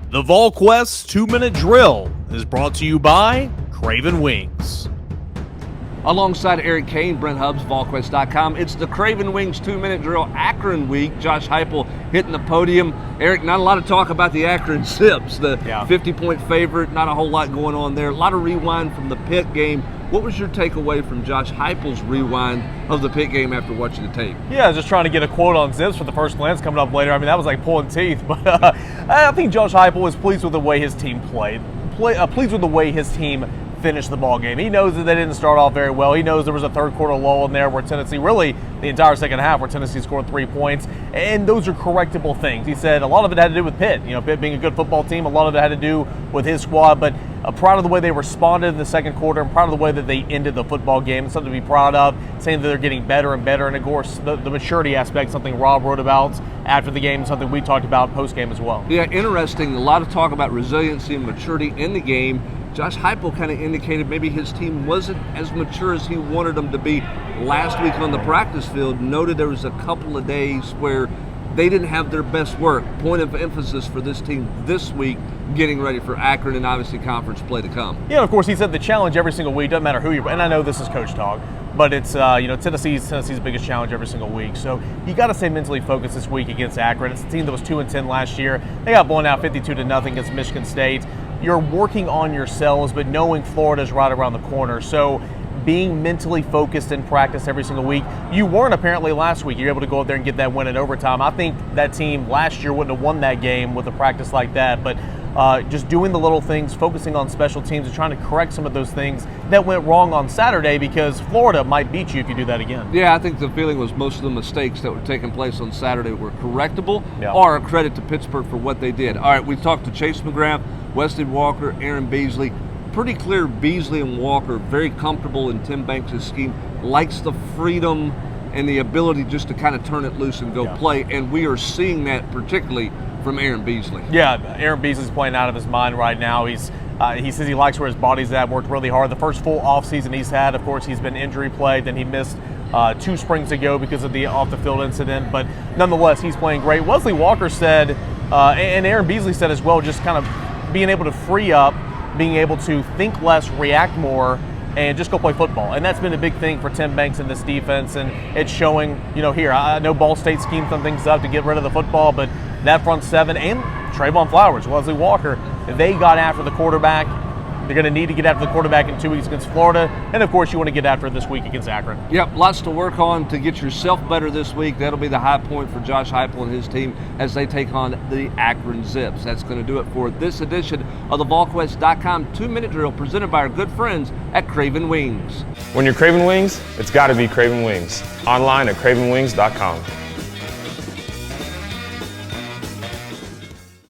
The Volquest 2-minute drill is brought to you by Craven Wings. Alongside Eric Cain, Brent Hubbs, Volquest.com. It's the Craven Wings 2-minute drill Akron week. Josh Heupel hitting the podium. Eric, not a lot of talk about the Akron Zips, the 50-point favorite. Not a whole lot going on there. A lot of rewind from the Pitt game. What was your takeaway from Josh Heupel's rewind of the Pitt game after watching the tape? Yeah, just trying to get a quote on Zips for the first glance coming up later. I mean, that was like pulling teeth. But I think Josh Heupel was pleased with the way his team played. Pleased with the way his team finished the ball game. He knows that they didn't start off very well. He knows there was a third quarter lull in there where Tennessee, really the entire second half, where Tennessee scored 3 points, and those are correctable things. He said a lot of it had to do with Pitt. You know, Pitt being a good football team, a lot of it had to do with his squad, but proud of the way they responded in the second quarter and proud of the way that they ended the football game. It's something to be proud of, saying that they're getting better and better, and of course the maturity aspect, something Rob wrote about after the game, something we talked about post-game as well. Yeah, interesting. A lot of talk about resiliency and maturity in the game. Josh Heupel kind of indicated maybe his team wasn't as mature as he wanted them to be last week on the practice field. Noted there was a couple of days where they didn't have their best work. Point of emphasis for this team this week, getting ready for Akron and obviously conference play to come. Yeah, of course, he said the challenge every single week, doesn't matter who you're, and I know this is coach talk, but it's Tennessee's biggest challenge every single week. So you got to stay mentally focused this week against Akron. It's a team that was 2-10 last year. They got blown out 52-0 against Michigan State. You're working on yourselves, but knowing Florida's right around the corner. So being mentally focused in practice every single week. You weren't apparently last week. You're able to go out there and get that win in overtime. I think that team last year wouldn't have won that game with a practice like that, but just doing the little things, focusing on special teams and trying to correct some of those things that went wrong on Saturday, because Florida might beat you if you do that again. Yeah, I think the feeling was most of the mistakes that were taking place on Saturday were correctable, or a credit to Pittsburgh for what they did. All right, we talked to Chase McGrath, Wesley Walker, Aaron Beasley. Pretty clear Beasley and Walker very comfortable in Tim Banks' scheme, likes the freedom and the ability just to kind of turn it loose and go play, and we are seeing that particularly from Aaron Beasley. Yeah, Aaron Beasley's playing out of his mind right now. He says he likes where his body's at, worked really hard. The first full offseason he's had, of course, he's been injury plagued, then he missed 2 springs ago because of the off-the-field incident, but nonetheless, he's playing great. Wesley Walker said, and Aaron Beasley said as well, just kind of being able to free up, being able to think less, react more, and just go play football. And that's been a big thing for Tim Banks in this defense, and it's showing, here, I know Ball State schemed some things up to get rid of the football, but that front seven and Trayvon Flowers, Wesley Walker, they got after the quarterback. They're going to need to get after the quarterback in 2 weeks against Florida, and of course you want to get after it this week against Akron. Yep, lots to work on to get yourself better this week. That'll be the high point for Josh Heupel and his team as they take on the Akron Zips. That's going to do it for this edition of the Volquest.com 2-minute drill presented by our good friends at Craven Wings. When you're Craven Wings, it's got to be Craven Wings. Online at cravenwings.com.